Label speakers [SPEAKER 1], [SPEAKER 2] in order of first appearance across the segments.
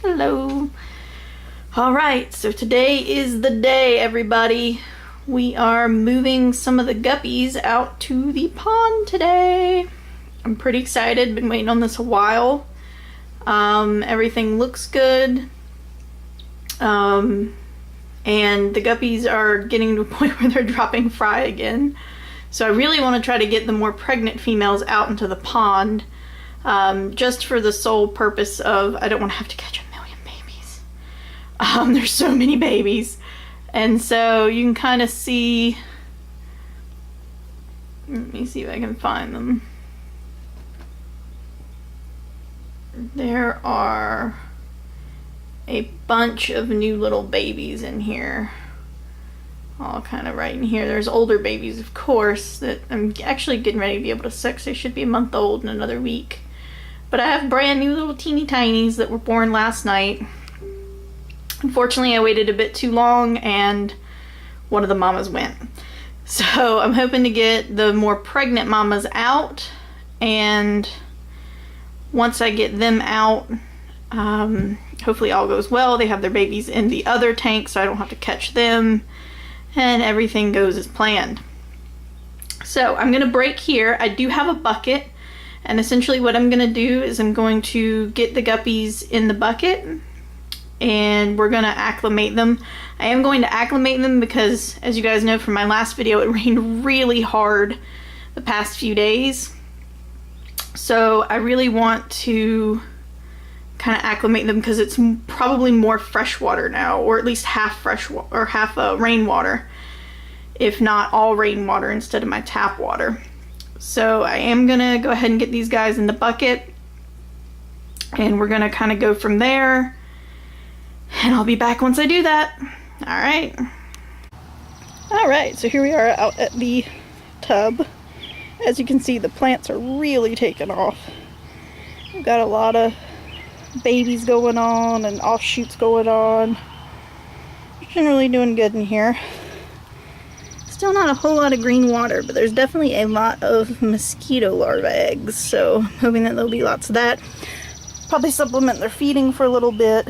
[SPEAKER 1] Hello. Alright, so today is the day, everybody. We are moving some of the guppies out to the pond today. I'm pretty excited, been waiting on this a while. Everything looks good. And the guppies are getting to a point where they're dropping fry again. So I really want to try to get the more pregnant females out into the pond, just for the sole purpose of I don't want to have to catch a million babies. There's so many babies. And so you can kind of see, let me see if I can find them. There are a bunch of new little babies in here, all kind of right in here. There's older babies, of course, that I'm actually getting ready to be able to sex. They should be a month old in another week. But I have brand new little teeny tinies that were born last night. Unfortunately, I waited a bit too long and one of the mamas went. So I'm hoping to get the more pregnant mamas out, and once I get them out, hopefully all goes well. They have their babies in the other tank so I don't have to catch them, and everything goes as planned. So I'm gonna break here. I do have a bucket, and essentially what I'm gonna do is I'm going to get the guppies in the bucket and we're gonna acclimate them. I am going to acclimate them because, as you guys know from my last video, it rained really hard the past few days. So I really want to kind of acclimate them because it's probably more freshwater now, or at least half freshwater or half rainwater, if not all rainwater instead of my tap water. So I am gonna go ahead and get these guys in the bucket, and we're gonna kind of go from there, and I'll be back once I do that. Alright, so here we are out at the tub. As you can see, the plants are really taking off. We've got a lot of babies going on and offshoots going on. Generally doing good in here. Still not a whole lot of green water, but there's definitely a lot of mosquito larvae eggs, so I'm hoping that there'll be lots of that. Probably supplement their feeding for a little bit.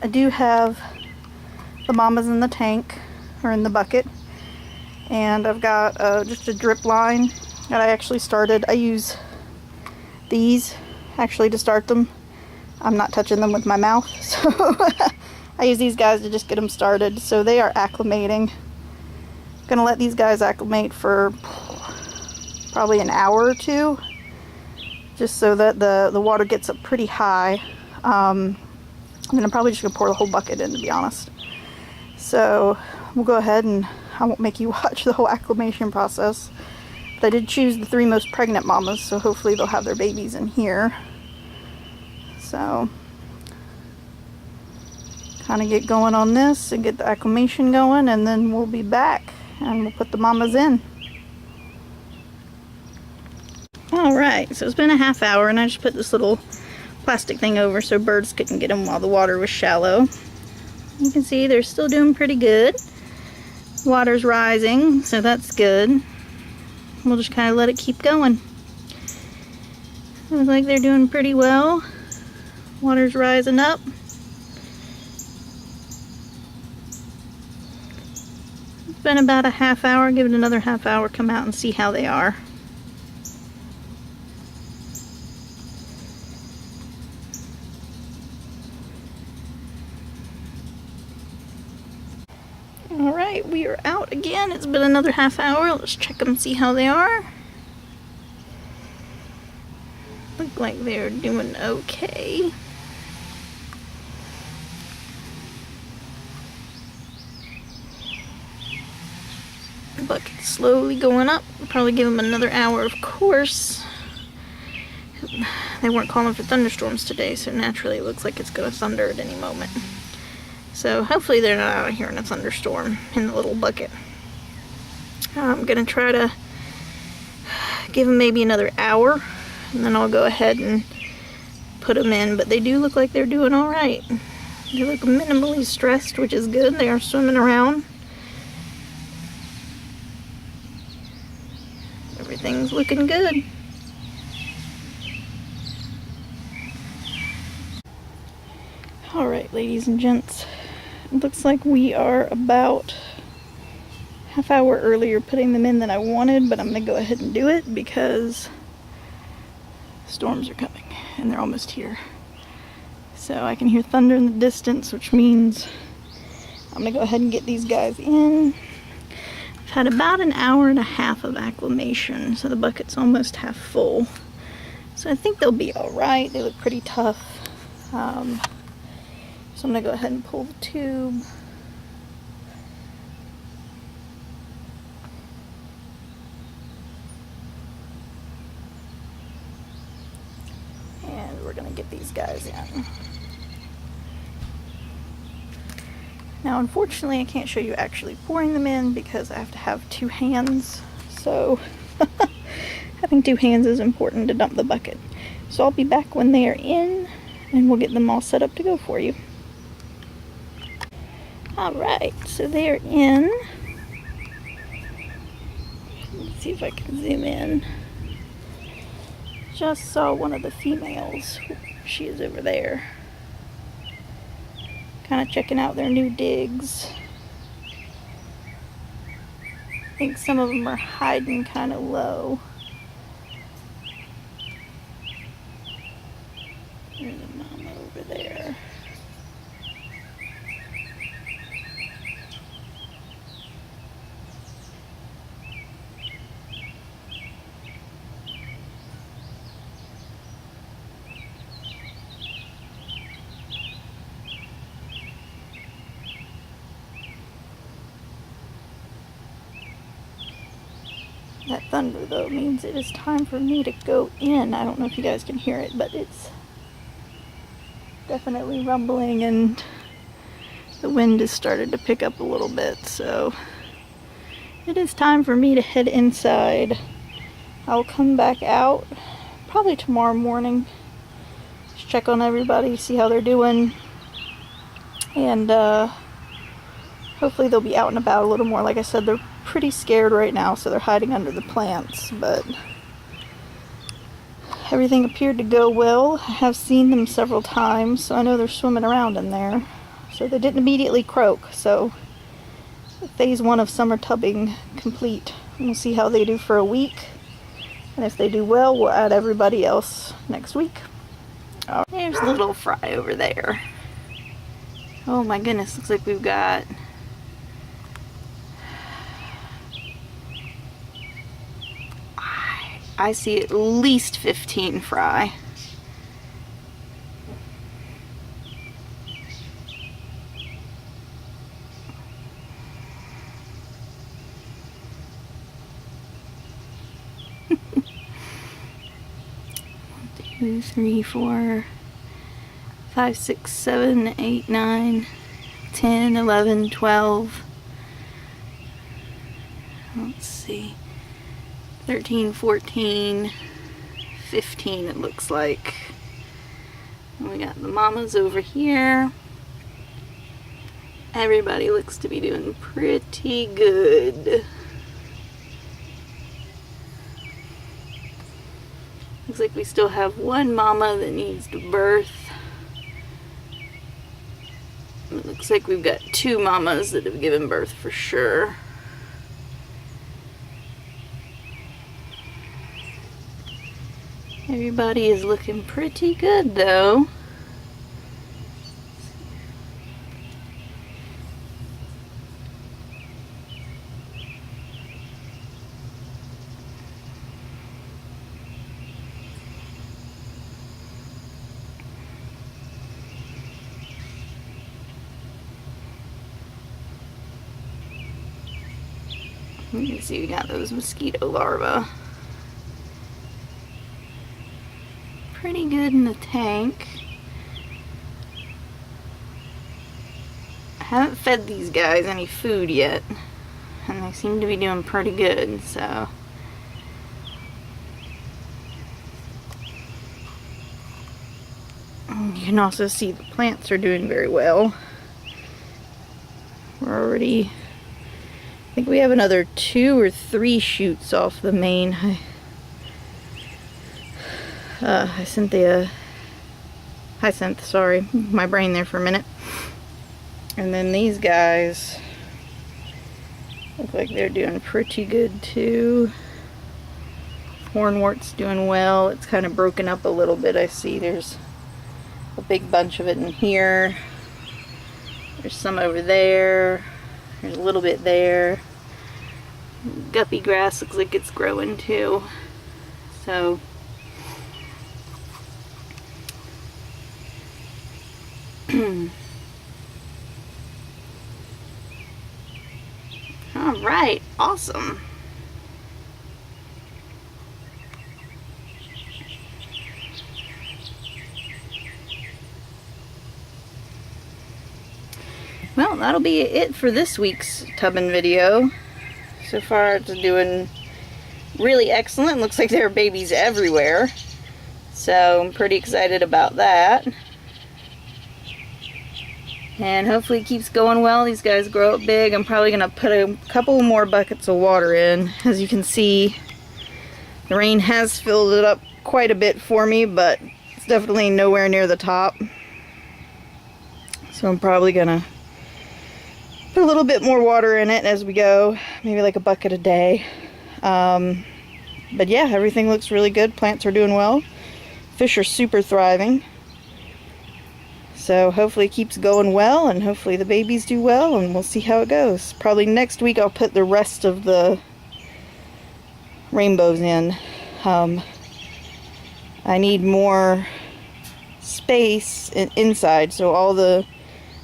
[SPEAKER 1] I do have the mamas in the tank, or in the bucket, and I've got just a drip line that I actually started. I use these actually to start them. I'm not touching them with my mouth, so I use these guys to just get them started. So they are acclimating. Gonna let these guys acclimate for probably an hour or two, just so that the water gets up pretty high. And I'm probably just gonna pour the whole bucket in, to be honest. So we'll go ahead, and I won't make you watch the whole acclimation process. But I did choose the 3 most pregnant mamas, so hopefully they'll have their babies in here. So kind of get going on this and get the acclimation going, and then we'll be back and we'll put the mamas in. Alright, so it's been a half hour, and I just put this little plastic thing over so birds couldn't get them while the water was shallow. You can see they're still doing pretty good. Water's rising, so that's good. We'll just kind of let it keep going. Looks like they're doing pretty well. Water's rising up. It's been about a half hour. Give it another half hour, come out and see how they are. Alright, we are out again. It's been another half hour. Let's check them, see how they are. Look like they're doing okay. The bucket's slowly going up. We'll probably give them another hour, of course. They weren't calling for thunderstorms today, so naturally it looks like it's going to thunder at any moment. So hopefully they're not out here in a thunderstorm in the little bucket. I'm going to try to give them maybe another hour, and then I'll go ahead and put them in. But they do look like they're doing alright. They look minimally stressed, which is good. They are swimming around. Everything's looking good. Alright, ladies and gents, it looks like we are about half hour earlier putting them in than I wanted, but I'm going to go ahead and do it because storms are coming and they're almost here. So I can hear thunder in the distance, which means I'm going to go ahead and get these guys in. I've had about an hour and a half of acclimation, so the bucket's almost half full. So I think they'll be alright. They look pretty tough. So I'm going to go ahead and pull the tube. And we're going to get these guys in. Now, unfortunately, I can't show you actually pouring them in because I have to have two hands. So having two hands is important to dump the bucket. So I'll be back when they are in and we'll get them all set up to go for you. Alright, so they are in. Let's see if I can zoom in. Just saw one of the females. She is over there. Kind of checking out their new digs. I think some of them are hiding kind of low. There's a mama over there. That thunder, though, means it is time for me to go in. I don't know if you guys can hear it, but it's definitely rumbling and the wind has started to pick up a little bit, so it is time for me to head inside. I'll come back out probably tomorrow morning, just check on everybody, see how they're doing, and hopefully they'll be out and about a little more. Like I said, they're pretty scared right now, so they're hiding under the plants, but everything appeared to go well. I have seen them several times, so I know they're swimming around in there. So they didn't immediately croak, so phase 1 of summer tubbing complete. We'll see how they do for a week, and if they do well, we'll add everybody else next week. Oh, there's little Fry over there. Oh my goodness, looks like we've got I see at least 15 fry. Two, three, 4, 5, 6, 7, 8, 9, 10, 11, 12. Let's see. 13, 14, 15 it looks like. And we got the mamas over here. Everybody looks to be doing pretty good. Looks like we still have one mama that needs to birth. It looks like we've got 2 mamas that have given birth for sure. Everybody is looking pretty good though. You can see we got those mosquito larvae. Pretty good in the tank. I haven't fed these guys any food yet, and they seem to be doing pretty good, so you can also see the plants are doing very well. We're already, I think we have another 2 or 3 shoots off the main. I sent the hyacinth, sorry. My brain there for a minute. And then these guys look like they're doing pretty good too. Hornwort's doing well. It's kind of broken up a little bit. I see there's a big bunch of it in here. There's some over there. There's a little bit there. Guppy grass looks like it's growing too. So all right, awesome. Well, that'll be it for this week's tubbing video. So far it's doing really excellent. Looks like there are babies everywhere. So I'm pretty excited about that. And hopefully it keeps going well. These guys grow up big. I'm probably going to put a couple more buckets of water in. As you can see, the rain has filled it up quite a bit for me, but it's definitely nowhere near the top. So I'm probably going to put a little bit more water in it as we go, maybe like a bucket a day. But yeah, everything looks really good. Plants are doing well. Fish are super thriving. So hopefully it keeps going well, and hopefully the babies do well, and we'll see how it goes. Probably next week I'll put the rest of the rainbows in. I need more space inside, so all the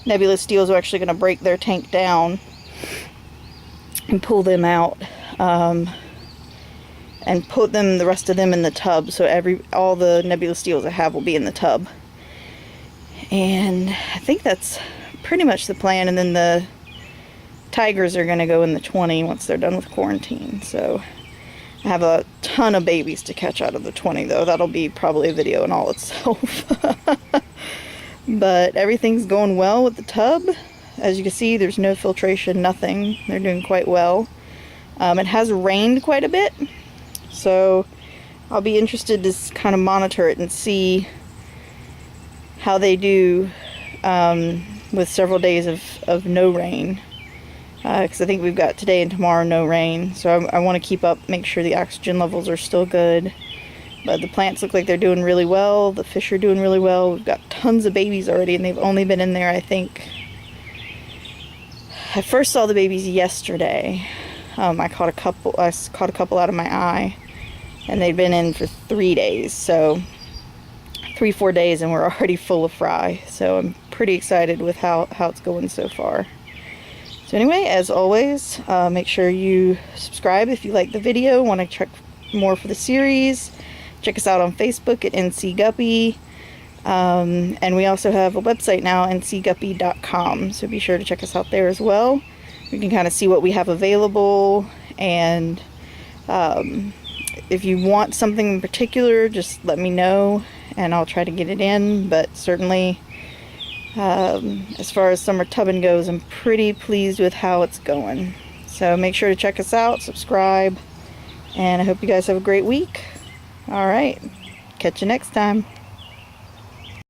[SPEAKER 1] nebula steels are actually going to break their tank down and pull them out, and put the rest of them in the tub. So all the nebula steels I have will be in the tub, and I think that's pretty much the plan. And then the tigers are going to go in the 20 once they're done with quarantine. So I have a ton of babies to catch out of the 20 though. That'll be probably a video in all itself. But everything's going well with the tub. As you can see, there's no filtration, nothing. They're doing quite well. It has rained quite a bit, so I'll be interested to kind of monitor it and see how they do with several days of no rain. Because I think we've got today and tomorrow no rain. So I want to keep up, make sure the oxygen levels are still good. But the plants look like they're doing really well. The fish are doing really well. We've got tons of babies already, and they've only been in there, I think. I first saw the babies yesterday. I caught a couple out of my eye, and they'd been in for 3 days. So 3-4 days, and we're already full of fry. So I'm pretty excited with how it's going so far. So anyway, as always, make sure you subscribe if you like the video, want to check more for the series. Check us out on Facebook at NC Guppy. And we also have a website now, ncguppy.com. So be sure to check us out there as well. You can kind of see what we have available. And if you want something in particular, just let me know and I'll try to get it in. But certainly, as far as summer tubbing goes, I'm pretty pleased with how it's going. So make sure to check us out, subscribe, and I hope you guys have a great week. All right, catch you next time.